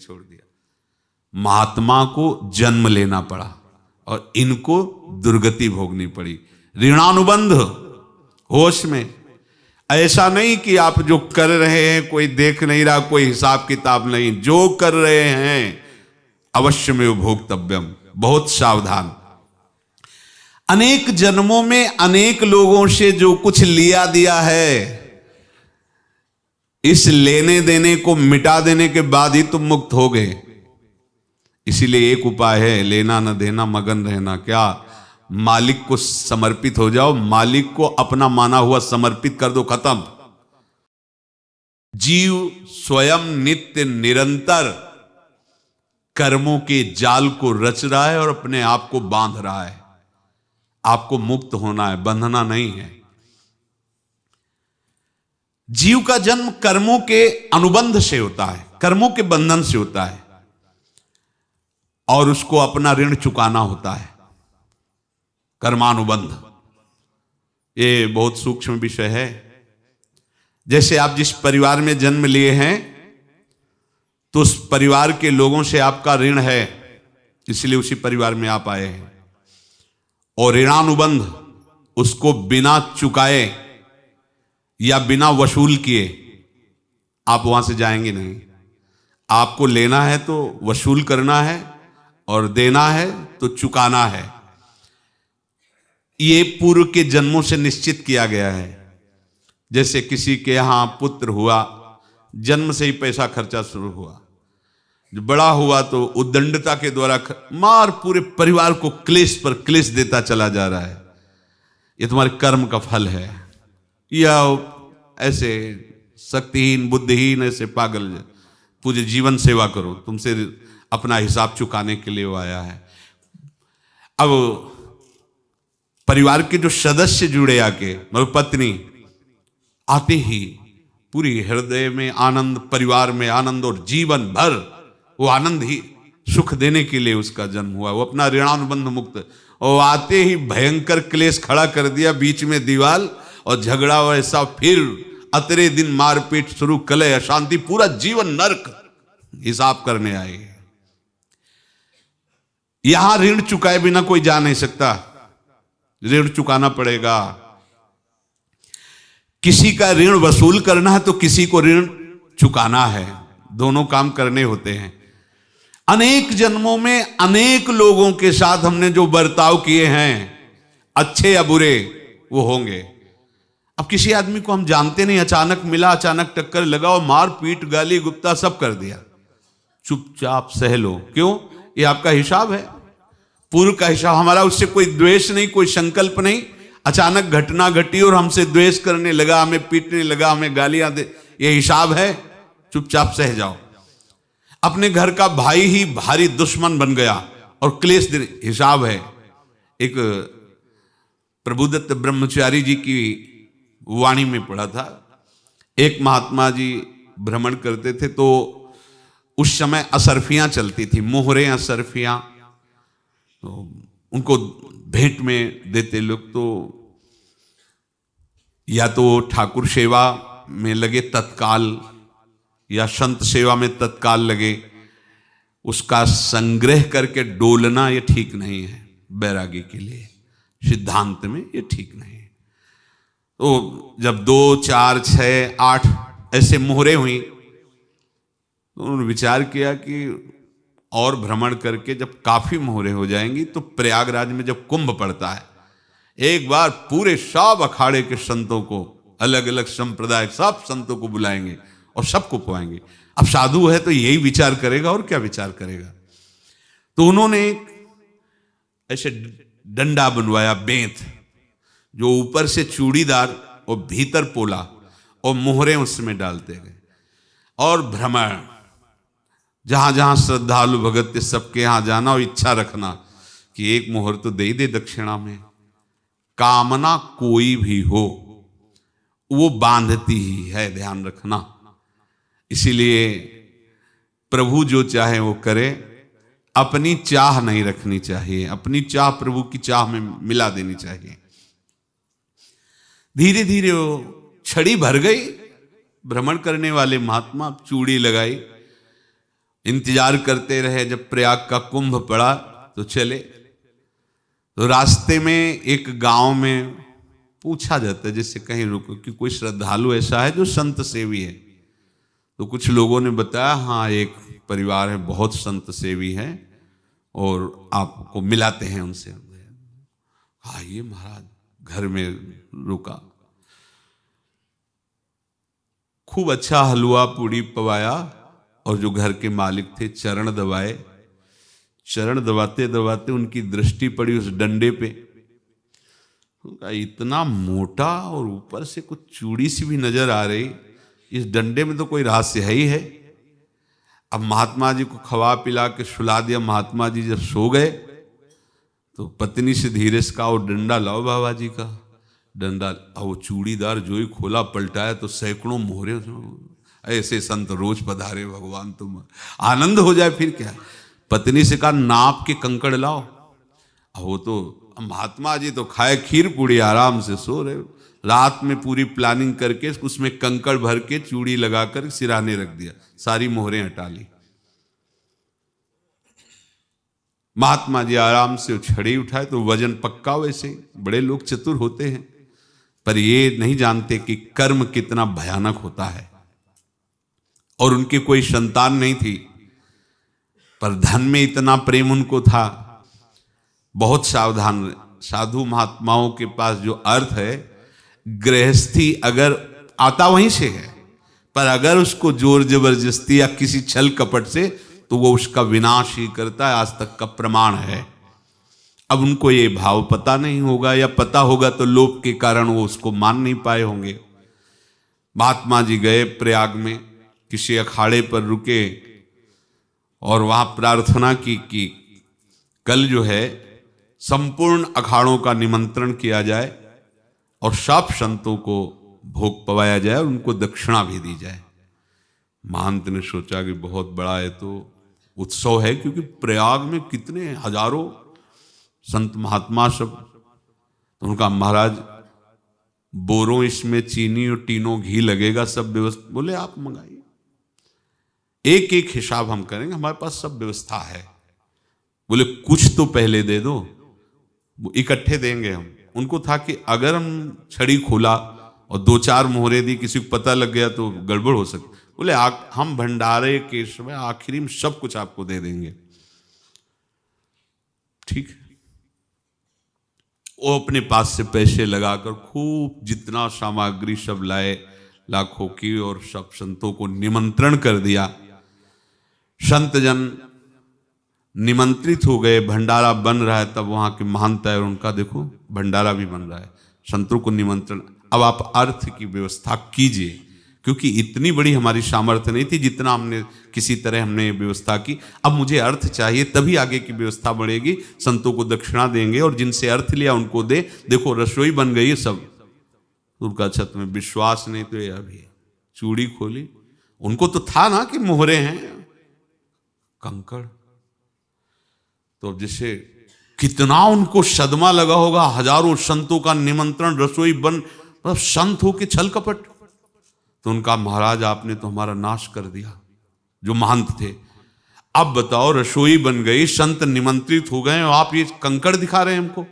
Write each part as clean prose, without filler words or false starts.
छोड़ दिया। महात्मा को जन्म लेना पड़ा और इनको दुर्गति भोगनी पड़ी। ऋणानुबंध होश में, ऐसा नहीं कि आप जो कर रहे हैं कोई देख नहीं रहा, कोई हिसाब किताब नहीं, जो कर रहे हैं अवश्य में भोक्तव्यम, बहुत सावधान। अनेक जन्मों में अनेक लोगों से जो कुछ लिया दिया है, इस लेने देने को मिटा देने के बाद ही तुम मुक्त हो गए। इसीलिए एक उपाय है, लेना न देना मगन रहना। क्या? मालिक को समर्पित हो जाओ, मालिक को अपना माना हुआ समर्पित कर दो, खत्म। जीव स्वयं नित्य निरंतर कर्मों के जाल को रच रहा है और अपने आप को बांध रहा है। आपको मुक्त होना है, बंधना नहीं है। जीव का जन्म कर्मों के अनुबंध से होता है, कर्मों के बंधन से होता है, और उसको अपना ऋण चुकाना होता है, कर्मानुबंध। ये बहुत सूक्ष्म विषय है। जैसे आप जिस परिवार में जन्म लिए हैं तो उस परिवार के लोगों से आपका ऋण है, इसलिए उसी परिवार में आप आए हैं। और ऋणानुबंध, उसको बिना चुकाए या बिना वसूल किए आप वहां से जाएंगे नहीं। आपको लेना है तो वसूल करना है और देना है तो चुकाना है। ये पूर्व के जन्मों से निश्चित किया गया है। जैसे किसी के यहां पुत्र हुआ, जन्म से ही पैसा खर्चा शुरू हुआ, जो बड़ा हुआ तो उद्दंडता के द्वारा मार पूरे परिवार को क्लेश पर क्लेश देता चला जा रहा है। ये तुम्हारे कर्म का फल है। या ऐसे शक्तिहीन बुद्धिहीन ऐसे पागल पूरे जीवन सेवा करो, तुमसे अपना हिसाब चुकाने के लिए वो आया है। अब परिवार के जो सदस्य जुड़े आके, मतलब पत्नी आते ही पूरी हृदय में आनंद, परिवार में आनंद, और जीवन भर वो आनंद ही सुख देने के लिए उसका जन्म हुआ। वो अपना ऋणानुबंध मुक्त, और आते ही भयंकर क्लेश खड़ा कर दिया, बीच में दीवाल और झगड़ा वैसा, फिर अतरे दिन मारपीट शुरू, कलह अशांति, पूरा जीवन नरक हिसाब करने आए। यहां ऋण चुकाए बिना कोई जा नहीं सकता, ऋण चुकाना पड़ेगा। किसी का ऋण वसूल करना है तो किसी को ऋण चुकाना है, दोनों काम करने होते हैं। अनेक जन्मों में अनेक लोगों के साथ हमने जो बर्ताव किए हैं, अच्छे या बुरे, वो होंगे। अब किसी आदमी को हम जानते नहीं, अचानक मिला, अचानक टक्कर लगा और मार पीट गाली गुप्ता सब कर दिया, चुपचाप सह लो। क्यों? ये आपका हिसाब है, पूर्व का हिसाब। हमारा उससे कोई द्वेष नहीं, कोई संकल्प नहीं। अचानक घटना घटी और हमसे द्वेष करने लगा, हमें पीटने लगा, हमें गालियां दे, ये हिसाब है, चुपचाप सह जाओ। अपने घर का भाई ही भारी दुश्मन बन गया और क्लेश, हिसाब है। एक प्रभुदत्त ब्रह्मचारी जी की वाणी में पढ़ा था, एक महात्मा जी भ्रमण करते थे तो उस समय असरफियां चलती थी, मोहरे असरफियां, तो उनको भेंट में देते लोग। तो या तो ठाकुर सेवा में लगे तत्काल, या संत सेवा में तत्काल लगे, उसका संग्रह करके डोलना ये ठीक नहीं है बैरागी के लिए, सिद्धांत में ये ठीक नहीं है। तो जब 2, 4, 6, 8 ऐसे मोहरे हुई तो उन्होंने विचार किया कि और भ्रमण करके जब काफी मोहरे हो जाएंगी तो प्रयागराज में जब कुंभ पड़ता है, एक बार पूरे सब अखाड़े के संतों को, अलग अलग संप्रदाय सब संतों को बुलाएंगे और सबको पुआएंगे। अब साधु है तो यही विचार करेगा, और क्या विचार करेगा। तो उन्होंने ऐसे डंडा बनवाया, बेंत, जो ऊपर से चूड़ीदार और भीतर पोला, और मोहरे उसमें डालते गए। और भ्रमण, जहां जहां श्रद्धालु भगत थे सबके यहां जाना और इच्छा रखना कि एक मोहर तो दे दे दक्षिणा में। कामना कोई भी हो वो बांधती ही है, ध्यान रखना। इसीलिए प्रभु जो चाहे वो करे, अपनी चाह नहीं रखनी चाहिए, अपनी चाह प्रभु की चाह में मिला देनी चाहिए। धीरे धीरे वो छड़ी भर गई, भ्रमण करने वाले महात्मा चूड़ी लगाई इंतजार करते रहे, जब प्रयाग का कुंभ पड़ा तो चले। तो रास्ते में एक गांव में पूछा जाता है, जैसे कहीं रुको कि कोई श्रद्धालु ऐसा है जो संत सेवी है। तो कुछ लोगों ने बताया, हाँ एक परिवार है बहुत संत सेवी है और आपको मिलाते हैं उनसे। आइए महाराज, घर में रुका, खूब अच्छा हलवा पूड़ी पवाया और जो घर के मालिक थे चरण दबाए। चरण दबाते दबाते उनकी दृष्टि पड़ी उस डंडे पे, इतना मोटा और ऊपर से कुछ चूड़ी सी भी नजर आ रही, इस डंडे में तो कोई रहस्य है ही है। अब महात्मा जी को खवा पिला के सुला दिया। महात्मा जी जब सो गए तो पत्नी से धीरे से कहा, वो डंडा लाओ बाबा जी का डंडा। वो चूड़ीदार जो ही खोला पलटाया तो सैकड़ों मोहरे। ऐसे संत रोज पधारे भगवान, तुम आनंद हो जाए फिर क्या। पत्नी से कहा, नाप के कंकड़ लाओ। वो तो महात्मा जी तो खाए खीर पूड़ी, आराम से सो रहे। रात में पूरी प्लानिंग करके उसमें कंकड़ भर के चूड़ी लगाकर सिराने रख दिया, सारी मोहरें हटा ली। महात्मा जी आराम से छड़ी उठाए तो वजन पक्का। वैसे बड़े लोग चतुर होते हैं, पर ये नहीं जानते कि कर्म कितना भयानक होता है। और उनकी कोई संतान नहीं थी, पर धन में इतना प्रेम उनको था। बहुत सावधान। साधु महात्माओं के पास जो अर्थ है, गृहस्थी अगर आता वहीं से है, पर अगर उसको जोर जबरदस्ती या किसी छल कपट से, तो वो उसका विनाश ही करता है। आज तक का प्रमाण है। अब उनको ये भाव पता नहीं होगा, या पता होगा तो लोभ के कारण वो उसको मान नहीं पाए होंगे। महात्मा जी गए प्रयाग में, किसी अखाड़े पर रुके और वहां प्रार्थना की कि कल जो है संपूर्ण अखाड़ों का निमंत्रण किया जाए और सब संतों को भोग पवाया जाए और उनको दक्षिणा भी दी जाए। महंत ने सोचा कि बहुत बड़ा है तो उत्सव है, क्योंकि प्रयाग में कितने हजारों संत महात्मा सब। तो उनका महाराज बोरों इसमें चीनी और टीनों घी लगेगा, सब व्यवस्था। बोले आप मंगाइए, एक एक हिसाब हम करेंगे, हमारे पास सब व्यवस्था है। बोले कुछ तो पहले दे दो, वो इकट्ठे देंगे हम। उनको था कि अगर हम छड़ी खोला और दो चार मोहरे दी, किसी को पता लग गया तो गड़बड़ हो सकती। बोले हम भंडारे के समय आखिरी में सब कुछ आपको दे देंगे। ठीक है। वो अपने पास से पैसे लगाकर खूब जितना सामग्री सब लाए, लाखों की, और सब संतों को निमंत्रण कर दिया। संत जन निमंत्रित हो गए, भंडारा बन रहा है। तब वहां के महंत है, उनका देखो भंडारा भी बन रहा है, संतों को निमंत्रण। अब आप अर्थ की व्यवस्था कीजिए, क्योंकि इतनी बड़ी हमारी सामर्थ्य नहीं थी जितना हमने किसी तरह हमने व्यवस्था की। अब मुझे अर्थ चाहिए, तभी आगे की व्यवस्था बढ़ेगी। संतों को दक्षिणा देंगे और जिनसे अर्थ लिया उनको दे। देखो रसोई बन गई है सब। उनका छत में विश्वास नहीं तो ये अभी चूड़ी खोली। उनको तो था ना कि मोहरे हैं, कंकड़। तो जैसे कितना उनको सदमा लगा होगा। हजारों संतों का निमंत्रण, रसोई बन, मतलब संत हो के छल कपट। तो उनका महाराज आपने तो हमारा नाश कर दिया, जो महंत थे। अब बताओ रसोई बन गई, संत निमंत्रित हो गए और आप ये कंकड़ दिखा रहे हैं हमको।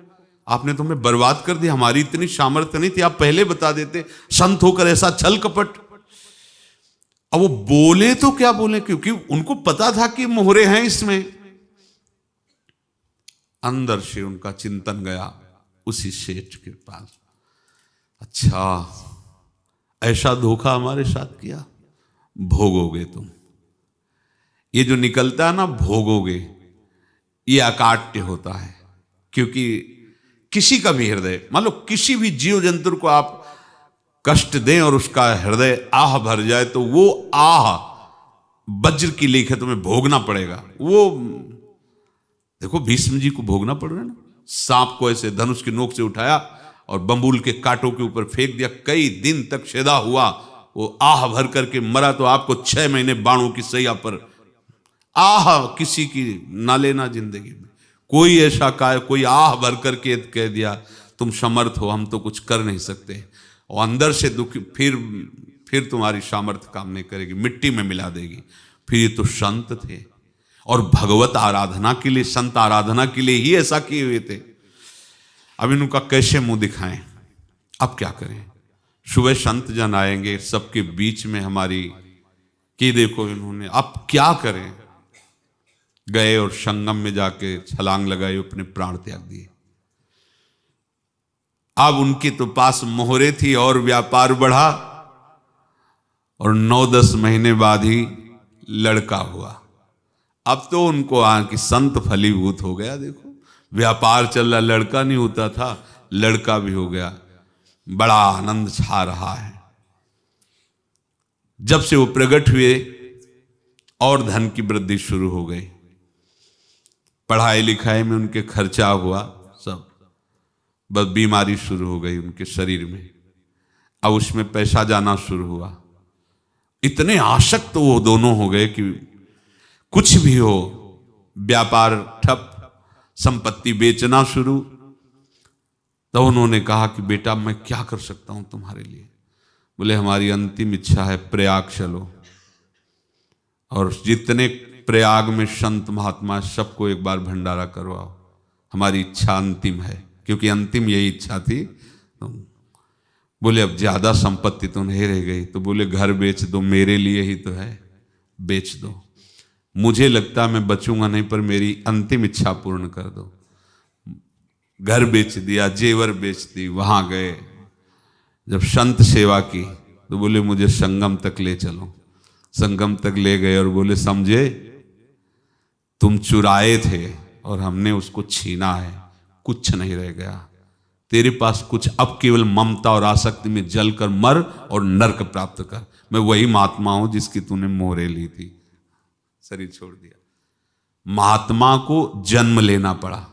आपने तो हमें बर्बाद कर दिया, हमारी इतनी सामर्थ्य नहीं थी, आप पहले बता देते। संत होकर ऐसा छल कपट। अब वो बोले तो क्या बोले, क्योंकि उनको पता था कि मोहरे हैं इसमें। अंदर से उनका चिंतन गया उसी सेठ के पास, अच्छा ऐसा धोखा हमारे साथ किया, भोगोगे तुम। ये जो निकलता है ना भोगोगे, ये अकाट्य होता है। क्योंकि किसी का भी हृदय, मान लो किसी भी जीव जंतु को आप कष्ट दें और उसका हृदय आह भर जाए, तो वो आह वज्र की लेख है, तुम्हें भोगना पड़ेगा। वो देखो भीष्म जी को भोगना पड़ रहा है ना। सांप को ऐसे धनुष की नोक से उठाया और बंबूल के कांटों के ऊपर फेंक दिया, कई दिन तक शेदा हुआ, वो आह भर करके मरा। तो आपको 6 महीने बाणों की सैया पर आह किसी की ना लेना जिंदगी में। कोई ऐसा कोई आह भर करके कह दिया तुम समर्थ हो, हम तो कुछ कर नहीं सकते, और अंदर से दुख, फिर तुम्हारी सामर्थ्य काम नहीं करेगी, मिट्टी में मिला देगी। फिर ये तो संत थे और भगवत आराधना के लिए, संत आराधना के लिए ही ऐसा किए हुए थे। अब इनका कैसे मुंह दिखाएं? अब क्या करें? सुबह संत जन आएंगे, सबके बीच में हमारी कि देखो इन्होंने, अब क्या करें? गए और संगम में जाके छलांग लगाई, अपने प्राण त्याग दिए। अब उनके तो पास मोहरे थी और व्यापार बढ़ा और 9-10 महीने बाद ही लड़का हुआ। अब तो उनको कि संत फलीभूत हो गया। देखो व्यापार चल रहा, लड़का नहीं होता था, लड़का भी हो गया, बड़ा आनंद छा रहा है। जब से वो प्रकट हुए और धन की वृद्धि शुरू हो गई, पढ़ाई लिखाई में उनके खर्चा हुआ सब, बस बीमारी शुरू हो गई उनके शरीर में। अब उसमें पैसा जाना शुरू हुआ। इतने आसक्त तो वो दोनों हो गए कि कुछ भी हो, व्यापार ठप, संपत्ति बेचना शुरू। तो उन्होंने कहा कि बेटा मैं क्या कर सकता हूं तुम्हारे लिए? बोले हमारी अंतिम इच्छा है प्रयाग चलो और जितने प्रयाग में संत महात्मा सबको एक बार भंडारा करवाओ, हमारी इच्छा अंतिम है। क्योंकि अंतिम यही इच्छा थी। तो बोले अब ज्यादा संपत्ति तो नहीं रह गई, तो बोले घर बेच दो, मेरे लिए ही तो है, बेच दो। मुझे लगता मैं बचूंगा नहीं, पर मेरी अंतिम इच्छा पूर्ण कर दो। घर बेच दिया, जेवर बेच दी। वहां गए, जब संत सेवा की तो बोले मुझे संगम तक ले चलो। संगम तक ले गए और बोले समझे तुम चुराए थे और हमने उसको छीना है, कुछ नहीं रह गया तेरे पास कुछ, अब केवल ममता और आसक्ति में जलकर मर और नरक प्राप्त कर। मैं वही महात्मा हूं जिसकी तूने मोहरे ली थी, शरीर छोड़ दिया। महात्मा को जन्म लेना पड़ा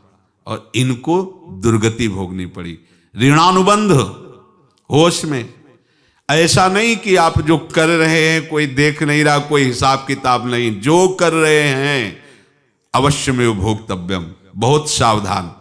और इनको दुर्गति भोगनी पड़ी। ऋणानुबंध होश में, ऐसा नहीं कि आप जो कर रहे हैं कोई देख नहीं रहा, कोई हिसाब किताब नहीं, जो कर रहे हैं अवश्य में भोक्तव्यम, बहुत सावधान।